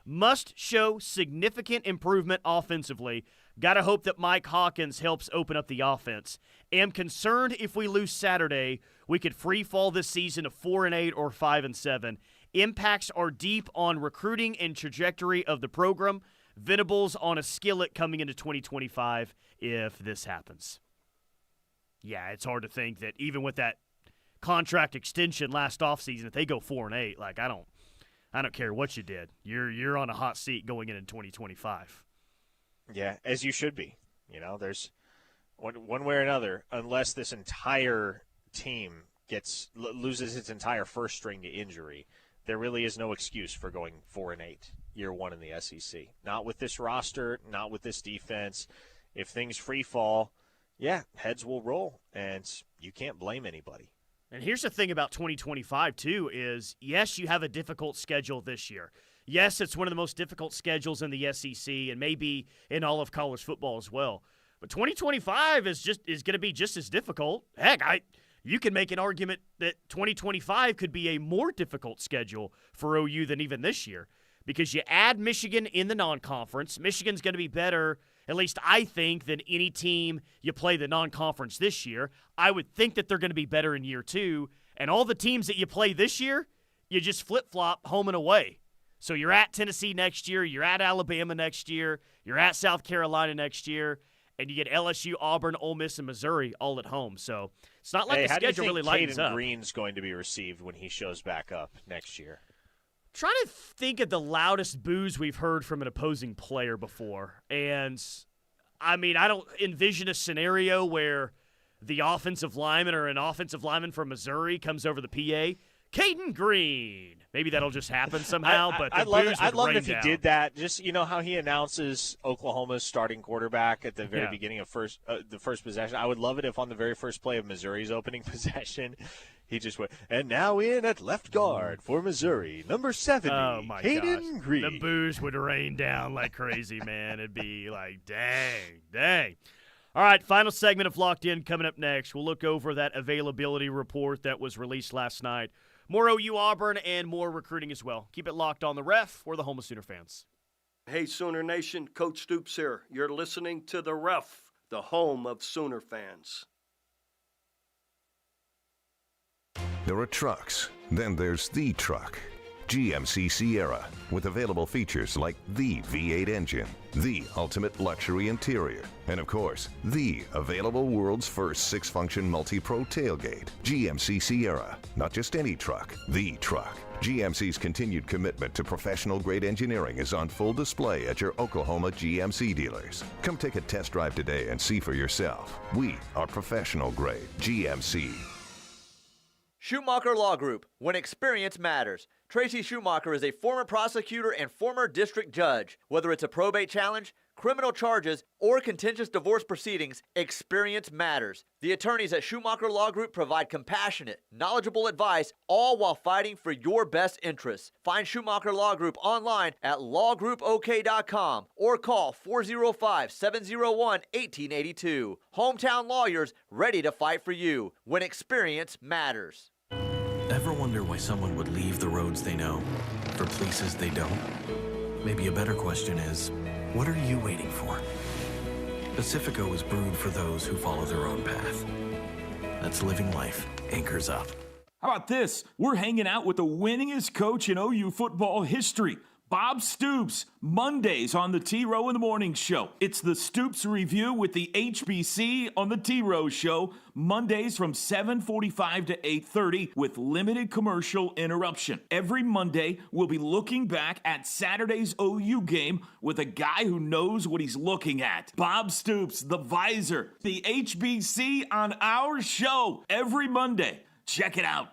Must show significant improvement offensively. Gotta hope that Mike Hawkins helps open up the offense. Am concerned if we lose Saturday, we could free fall this season to 4-8 or 5-7. Impacts are deep on recruiting and trajectory of the program. Venables on a skillet coming into 2025 if this happens. Yeah, it's hard to think that even with that contract extension last offseason, if they go 4-8, like I don't care what you did. You're on a hot seat going into 2025. Yeah, as you should be. You know, there's one way or another, unless this entire team loses its entire first string to injury, there really is no excuse for going 4-8 year one in the SEC. Not with this roster, not with this defense. If things free fall, yeah, heads will roll, and you can't blame anybody. And here's the thing about 2025, too, is, yes, you have a difficult schedule this year. Yes, it's one of the most difficult schedules in the SEC and maybe in all of college football as well. But 2025 is going to be just as difficult. Heck, you can make an argument that 2025 could be a more difficult schedule for OU than even this year because you add Michigan in the non-conference. Michigan's going to be better, at least I think, than any team you play the non-conference this year. I would think that they're going to be better in year two. And all the teams that you play this year, you just flip-flop home and away. So you're at Tennessee next year, you're at Alabama next year, you're at South Carolina next year, and you get LSU, Auburn, Ole Miss, and Missouri all at home. So it's not like the schedule really lightens up. How do you think Caden Green's going to be received when he shows back up next year? Trying to think of the loudest boos we've heard from an opposing player before. And, I mean, I don't envision a scenario where the offensive lineman or an offensive lineman from Missouri comes over the PA. Caden Green. Maybe that'll just happen somehow, but I'd love it if he did that. Just, you know how he announces Oklahoma's starting quarterback at the very beginning of the first possession? I would love it if on the very first play of Missouri's opening possession, he just went, and now in at left guard for Missouri, number 70, Caden Green. The boos would rain down like crazy, man. It'd be like, dang. All right, final segment of Locked In coming up next. We'll look over that availability report that was released last night. More OU Auburn and more recruiting as well. Keep it locked on the Ref. We're the home of Sooner fans. Hey, Sooner Nation. Coach Stoops here. You're listening to the Ref, the home of Sooner fans. There are trucks. Then there's the truck. GMC Sierra, with available features like the V8 engine, the ultimate luxury interior, and of course, the available world's first 6-function multi-pro tailgate. GMC Sierra, not just any truck, the truck. GMC's continued commitment to professional-grade engineering is on full display at your Oklahoma GMC dealers. Come take a test drive today and see for yourself. We are professional-grade GMC. Schumacher Law Group, when experience matters. Tracy Schumacher is a former prosecutor and former district judge. Whether it's a probate challenge, criminal charges, or contentious divorce proceedings, experience matters. The attorneys at Schumacher Law Group provide compassionate, knowledgeable advice, all while fighting for your best interests. Find Schumacher Law Group online at lawgroupok.com or call 405-701-1882. Hometown lawyers ready to fight for you when experience matters. Ever wonder why someone would leave the roads they know for places they don't? Maybe a better question is, what are you waiting for? Pacifico is brewed for those who follow their own path. That's living life anchors up. How about this? We're hanging out with the winningest coach in OU football history, Bob Stoops, Mondays on the T-Row in the Morning Show. It's the Stoops Review with the HBC on the T-Row Show, Mondays from 7:45 to 8:30 with limited commercial interruption. Every Monday, we'll be looking back at Saturday's OU game with a guy who knows what he's looking at. Bob Stoops, the Visor, the HBC on our show every Monday. Check it out.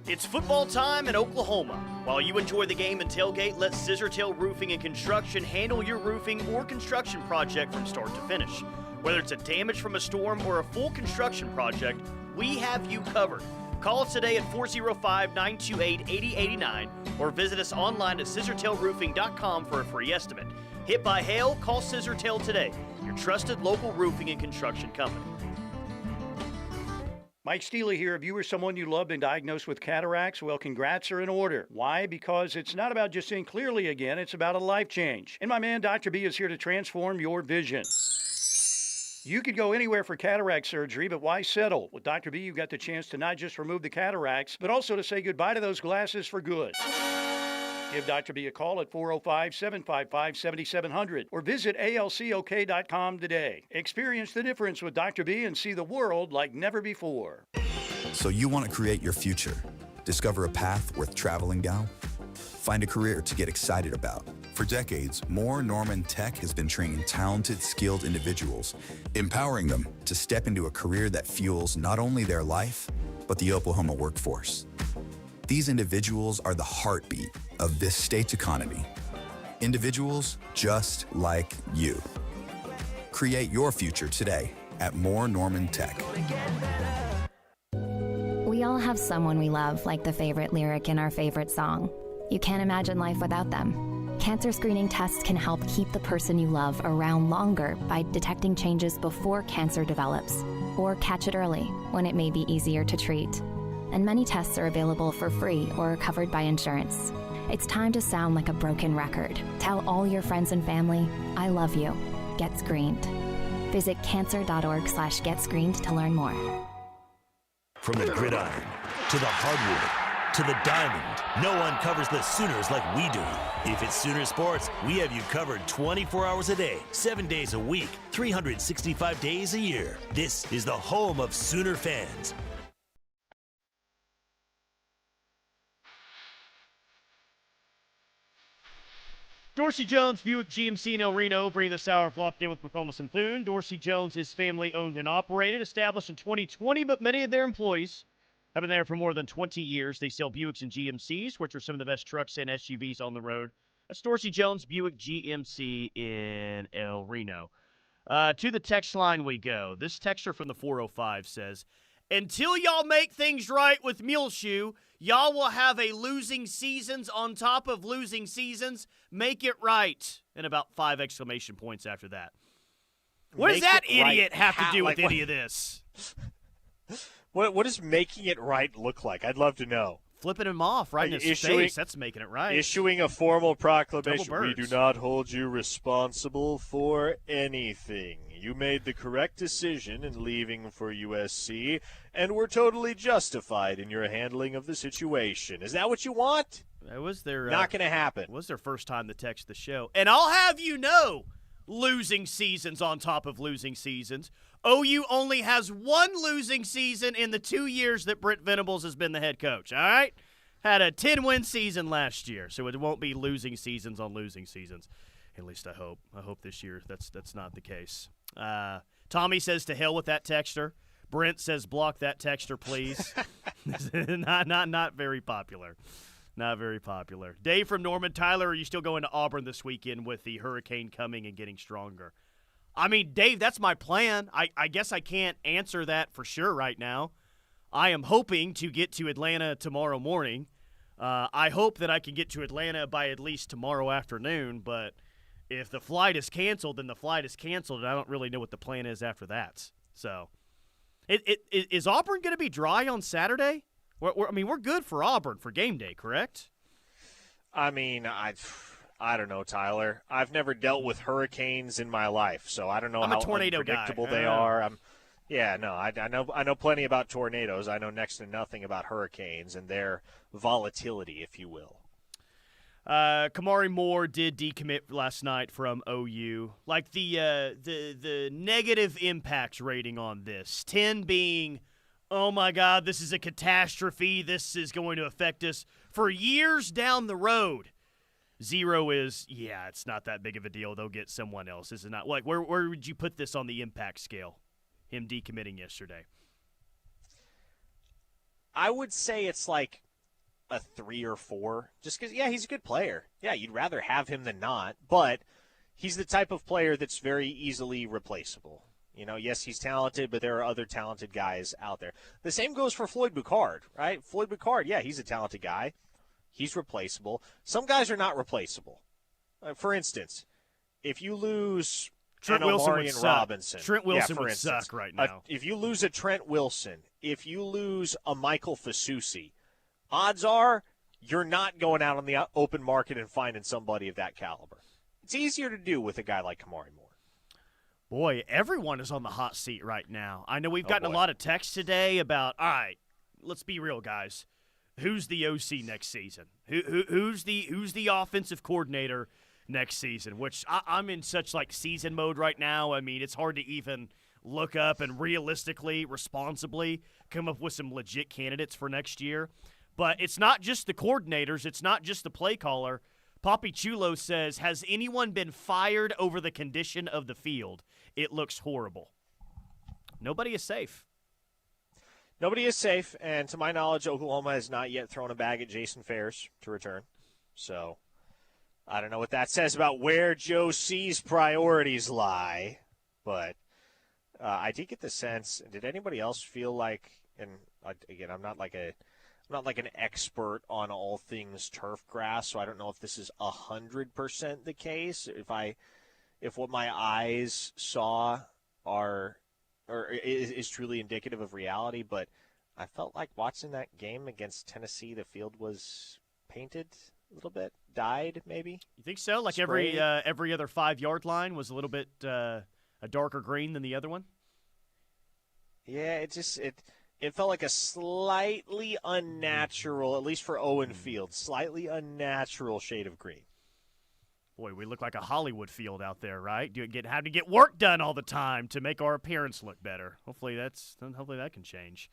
It's football time in Oklahoma. While you enjoy the game and tailgate, let Scissortail Roofing and Construction handle your roofing or construction project from start to finish. Whether it's a damage from a storm or a full construction project, we have you covered. Call us today at 405-928-8089 or visit us online at scissortailroofing.com for a free estimate. Hit by hail? Call Scissortail today, your trusted local roofing and construction company. Mike Steele here. If you or someone you love been diagnosed with cataracts, well, congrats are in order. Why? Because it's not about just seeing clearly again. It's about a life change. And my man, Dr. B, is here to transform your vision. You could go anywhere for cataract surgery, but why settle? With Dr. B, you've got the chance to not just remove the cataracts, but also to say goodbye to those glasses for good. Give Dr. B a call at 405-755-7700 or visit alcok.com today. Experience the difference with Dr. B and see the world like never before. So you want to create your future? Discover a path worth traveling down? Find a career to get excited about. For decades, Moore Norman Tech has been training talented, skilled individuals, empowering them to step into a career that fuels not only their life, but the Oklahoma workforce. These individuals are the heartbeat of this state's economy. Individuals just like you. Create your future today at Moore Norman Tech. We all have someone we love, like the favorite lyric in our favorite song. You can't imagine life without them. Cancer screening tests can help keep the person you love around longer by detecting changes before cancer develops, or catch it early when it may be easier to treat. And many tests are available for free or are covered by insurance. It's time to sound like a broken record. Tell all your friends and family, I love you. Get screened. Visit cancer.org/getscreened to learn more. From the gridiron to the hardwood to the diamond, no one covers the Sooners like we do. If it's Sooner Sports, we have you covered 24 hours a day, 7 days a week, 365 days a year. This is the home of Sooner fans. Dorsey Jones, Buick GMC in El Reno, bringing this hour of Locked In with McComas and Thune. Dorsey Jones is family-owned and operated, established in 2020, but many of their employees have been there for more than 20 years. They sell Buicks and GMCs, which are some of the best trucks and SUVs on the road. That's Dorsey Jones, Buick GMC in El Reno. To the text line we go. This texter from the 405 says, until y'all make things right with Muleshoe, y'all will have a losing seasons on top of losing seasons. Make it right. And about 5 exclamation points after that. What does that idiot have to do with any of this? What does making it right look like? I'd love to know. Flipping him off right in his face. That's making it right. Issuing a formal proclamation. Double We birds. do not hold you responsible for anything. You made the correct decision in leaving for USC, and were totally justified in your handling of the situation. Is that what you want? That was their Not going to happen. It was their first time to text the show. And I'll have you know, losing seasons on top of losing seasons. OU only has one losing season in the 2 years that Brent Venables has been the head coach, all right? Had a 10-win season last year, so it won't be losing seasons on losing seasons. At least I hope. I hope this year that's not the case. Tommy says to hell with that texter. Brent says block that texter, please. not very popular. Not very popular. Dave from Norman, Tyler, are you still going to Auburn this weekend with the hurricane coming and getting stronger? I mean, Dave, that's my plan. I guess I can't answer that for sure right now. I am hoping to get to Atlanta tomorrow morning. I hope that I can get to Atlanta by at least tomorrow afternoon, but if the flight is canceled, then the flight is canceled, and I don't really know what the plan is after that. So, is Auburn going to be dry on Saturday? We're good for Auburn for game day, correct? I mean, I don't know, Tyler. I've never dealt with hurricanes in my life, so I don't know I'm how a tornado unpredictable guy. they are. I know plenty about tornadoes. I know next to nothing about hurricanes and their volatility, if you will. Kamari Moore did decommit last night from OU. Like the negative impact rating on this, 10 being, oh my God, this is a catastrophe. This is going to affect us for years down the road. 0 is, yeah, it's not that big of a deal. They'll get someone else. This is not like where would you put this on the impact scale? Him decommitting yesterday. I would say it's like a 3 or 4, just because, yeah, he's a good player. Yeah, you'd rather have him than not, but he's the type of player that's very easily replaceable. You know, yes, he's talented, but there are other talented guys out there. The same goes for Floyd Boucard, right? Floyd Boucard, yeah, he's a talented guy. He's replaceable. Some guys are not replaceable. For instance, if you lose Trent Wilson would Amarian suck. Robinson. Trent Wilson for would instance, suck right now. If you lose a Trent Wilson, if you lose a Michael Fasusi, odds are you're not going out on the open market and finding somebody of that caliber. It's easier to do with a guy like Kamari Moore. Boy, everyone is on the hot seat right now. I know we've gotten a lot of texts today about, all right, let's be real, guys. Who's the OC next season? Who's the offensive coordinator next season? Which I'm in such like season mode right now. I mean, it's hard to even look up and realistically, responsibly come up with some legit candidates for next year. But it's not just the coordinators. It's not just the play caller. Poppy Chulo says, has anyone been fired over the condition of the field? It looks horrible. Nobody is safe. Nobody is safe, and to my knowledge, Oklahoma has not yet thrown a bag at Jason Fairs to return. So I don't know what that says about where Joe C's priorities lie, but I did get the sense. Did anybody else feel like? And again, I'm not like an expert on all things turf grass, so I don't know if this is 100% the case. If what my eyes saw is truly indicative of reality, but I felt like watching that game against Tennessee, the field was painted a little bit, dyed maybe. You think so? Like Sprayed? every other 5-yard line was a little bit a darker green than the other one? Yeah, it felt like a slightly unnatural, at least for Owen Field, slightly unnatural shade of green. Boy, we look like a Hollywood field out there, right? Have to get work done all the time to make our appearance look better. Hopefully that can change.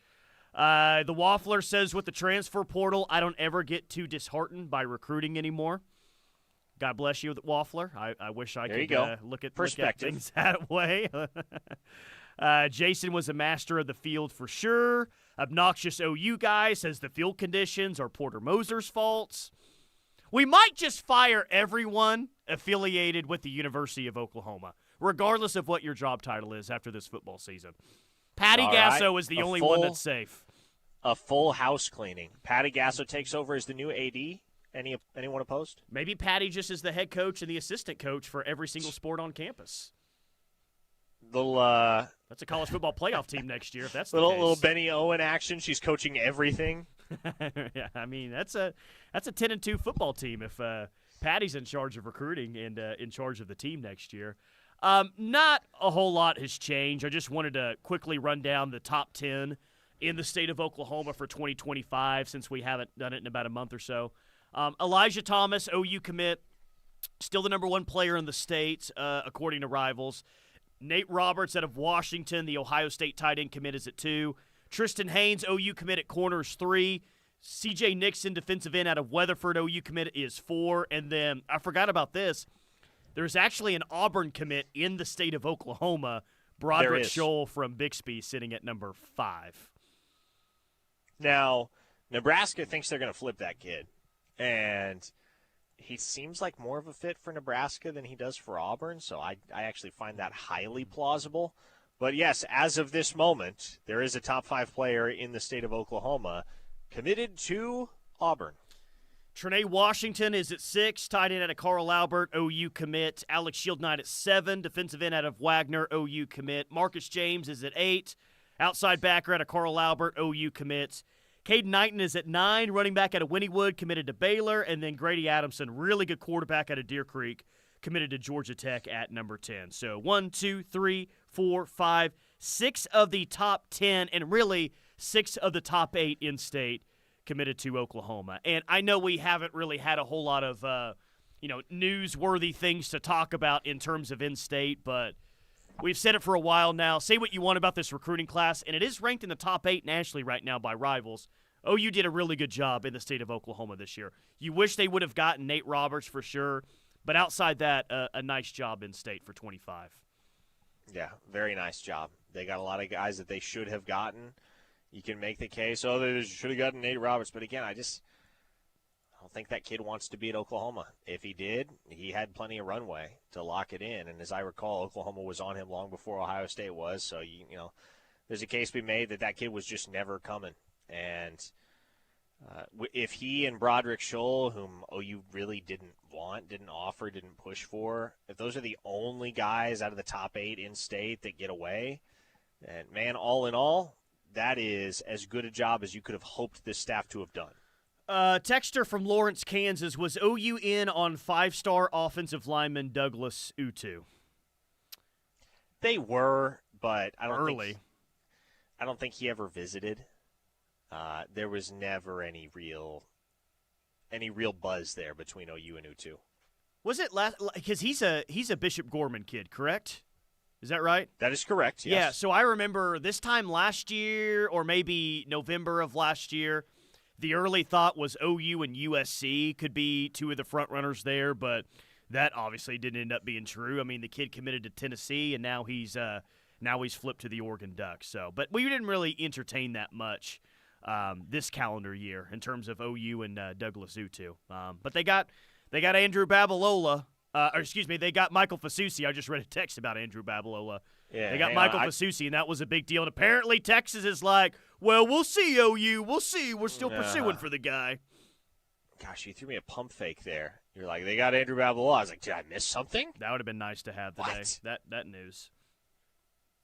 The Waffler says, with the transfer portal, I don't ever get too disheartened by recruiting anymore. God bless you, Waffler. I wish I could look at things that way. Jason was a master of the field for sure. Obnoxious OU guy says the field conditions are Porter Moser's faults. We might just fire everyone affiliated with the University of Oklahoma, regardless of what your job title is after this football season. Patty Gasso is the only one that's safe. A full house cleaning. Patty Gasso takes over as the new AD. Anyone opposed? Maybe Patty just is the head coach and the assistant coach for every single sport on campus. That's a college football playoff team next year, if that's the case. Little Benny Owen action. She's coaching everything. Yeah, I mean, that's a 10-2 football team if Patty's in charge of recruiting and in charge of the team next year. Not a whole lot has changed. I just wanted to quickly run down the top 10 in the state of Oklahoma for 2025 since we haven't done it in about a month or so. Elijah Thomas, OU commit, still the number one player in the state, according to Rivals. Nate Roberts out of Washington, the Ohio State tight end commit, is at 2. Tristan Haynes, OU commit at corners, 3. C.J. Nixon, defensive end out of Weatherford, OU commit is 4. And then, I forgot about this, there's actually an Auburn commit in the state of Oklahoma, Broderick Scholl from Bixby, sitting at number 5. Now, Nebraska thinks they're going to flip that kid. And he seems like more of a fit for Nebraska than he does for Auburn, so I actually find that highly plausible. But, yes, as of this moment, there is a top 5 player in the state of Oklahoma committed to Auburn. Trinae Washington is at 6, tight end out of Carl Albert, OU commit. Alex Shieldknight at 7, defensive end out of Wagner, OU commit. Marcus James is at 8, outside backer out of Carl Albert, OU commits. Caden Knighton is at 9, running back out of Wynnewood, committed to Baylor. And then Grady Adamson, really good quarterback out of Deer Creek, committed to Georgia Tech at number 10. So 1, 2, 3, 4, 5, 6 of the top 10, and really 6 of the top 8 in-state committed to Oklahoma. And I know we haven't really had a whole lot of, newsworthy things to talk about in terms of in-state, but we've said it for a while now. Say what you want about this recruiting class, and it is ranked in the top 8 nationally right now by Rivals. OU did a really good job in the state of Oklahoma this year. You wish they would have gotten Nate Roberts for sure, but outside that, a nice job in state for 25. Yeah, very nice job. They got a lot of guys that they should have gotten. You can make the case, they should have gotten Nate Roberts. But again, I don't think that kid wants to be at Oklahoma. If he did, he had plenty of runway to lock it in. And as I recall, Oklahoma was on him long before Ohio State was. So, there's a case to be made that kid was just never coming. And if he and Broderick Scholl, whom OU really didn't want, didn't offer, didn't push for, if those are the only guys out of the top 8 in state that get away, and man, all in all, that is as good a job as you could have hoped this staff to have done. Texter from Lawrence, Kansas, was OU in on 5-star offensive lineman Douglas Utu? They were, but I don't Early. I don't think he ever visited. There was never any real buzz there between OU and Utu. Was it last? Because he's a Bishop Gorman kid, correct? Is that right? That is correct. Yes. Yeah. So I remember this time last year, or maybe November of last year, The early thought was OU and USC could be two of the front runners there, but that obviously didn't end up being true. I mean, the kid committed to Tennessee, and now he's flipped to the Oregon Ducks. So, but we didn't really entertain that much this calendar year in terms of OU and Douglas Utu. But they got Andrew Babalola. They got Michael Fasusi. I just read a text about Andrew Babalola. Yeah, they got Michael Fasusi, and that was a big deal. And apparently Texas is like, well, we'll see, OU. We'll see. We're still pursuing for the guy. Gosh, you threw me a pump fake there. You're like, they got Andrew Babalola. I was like, did I miss something? That would have been nice to have today. That news.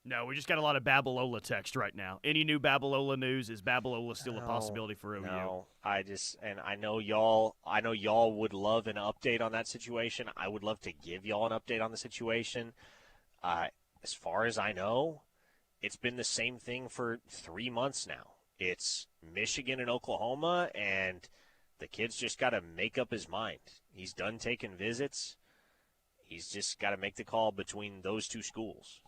No, we just got a lot of Babalola text right now. Any new Babalola news? Is Babalola still a possibility for OU? No, I know y'all would love an update on that situation. I would love to give y'all an update on the situation. As far as I know, it's been the same thing for 3 months now. It's Michigan and Oklahoma, and the kid's just got to make up his mind. He's done taking visits. He's just got to make the call between those two schools.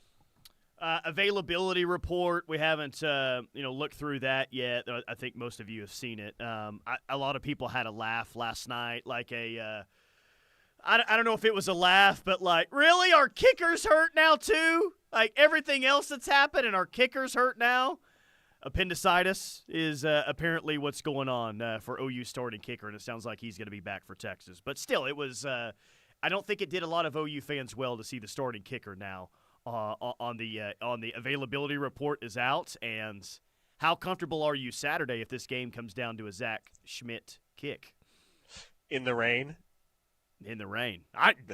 Availability report. We haven't looked through that yet. I think most of you have seen it. A lot of people had a laugh last night, like I don't know if it was a laugh, but like, really? Our kicker's hurt now too? Like everything else that's happened and our kicker's hurt now? Appendicitis is apparently what's going on for OU starting kicker, and it sounds like he's going to be back for Texas. But still, it was I don't think it did a lot of OU fans well to see the starting kicker now on the availability report is out. And how comfortable are you Saturday if this game comes down to a Zach Schmidt kick? In the rain? In the rain.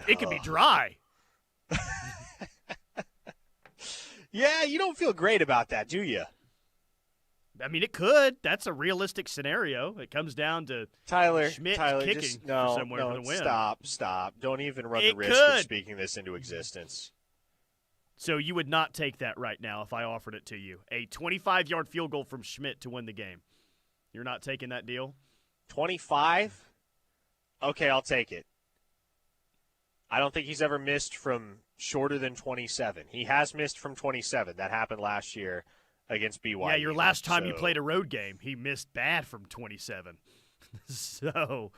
It could be dry. Yeah, you don't feel great about that, do you? I mean, it could. That's a realistic scenario. It comes down to Schmidt kicking for somewhere for the win. Stop. Don't even run the risk of speaking this into existence. So you would not take that right now if I offered it to you. A 25-yard field goal from Schmidt to win the game. You're not taking that deal? 25? Okay, I'll take it. I don't think he's ever missed from shorter than 27. He has missed from 27. That happened last year against BYU. Yeah, your last time you played a road game, he missed bad from 27. So,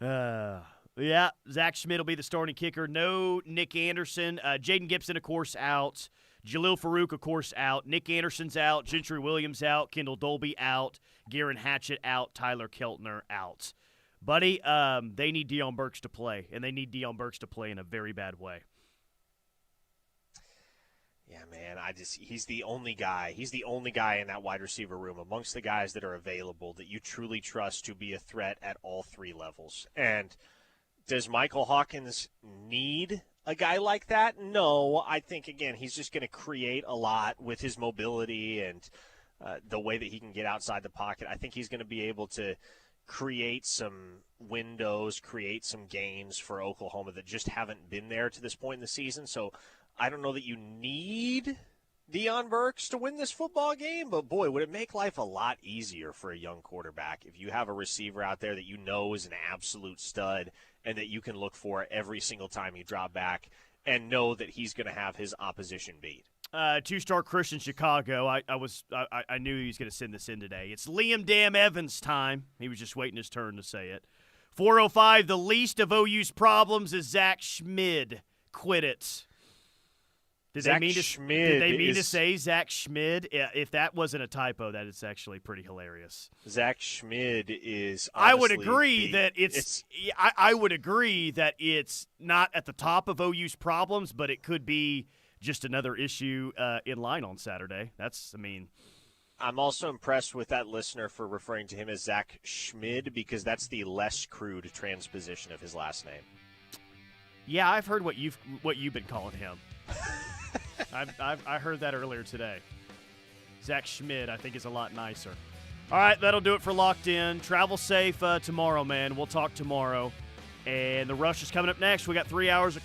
yeah, Zach Schmidt will be the starting kicker. No Nick Anderson. Jaden Gibson, of course, out. Jalil Farouk, of course, out. Nick Anderson's out. Gentry Williams out. Kendall Dolby out. Garen Hatchett out. Tyler Keltner out. Buddy, they need Deion Burks to play, and they need Deion Burks to play in a very bad way. Yeah, man, he's the only guy. He's the only guy in that wide receiver room amongst the guys that are available that you truly trust to be a threat at all three levels. And does Michael Hawkins need a guy like that? No, I think, again, he's just going to create a lot with his mobility and the way that he can get outside the pocket. I think he's going to be able to create some windows, create some gains for Oklahoma that just haven't been there to this point in the season. So I don't know that you need Deion Burks to win this football game, but boy, would it make life a lot easier for a young quarterback if you have a receiver out there that you know is an absolute stud and that you can look for every single time you drop back and know that he's going to have his opposition beat. Two-star Christian Chicago. I knew he was going to send this in today. It's Liam Damn Evans time. He was just waiting his turn to say it. 405, the least of OU's problems is Zach Schmid. Quit it. Did they mean to say Zach Schmid? If that wasn't a typo, that is actually pretty hilarious. Zach Schmid is. I would agree that it's. I would agree that it's not at the top of OU's problems, but it could be just another issue in line on Saturday. I'm also impressed with that listener for referring to him as Zach Schmid because that's the less crude transposition of his last name. Yeah, I've heard what you've been calling him. I heard that earlier today. Zach Schmid, I think, is a lot nicer. All right, that'll do it for Locked In. Travel safe tomorrow, man. We'll talk tomorrow. And the Rush is coming up next. We got 3 hours of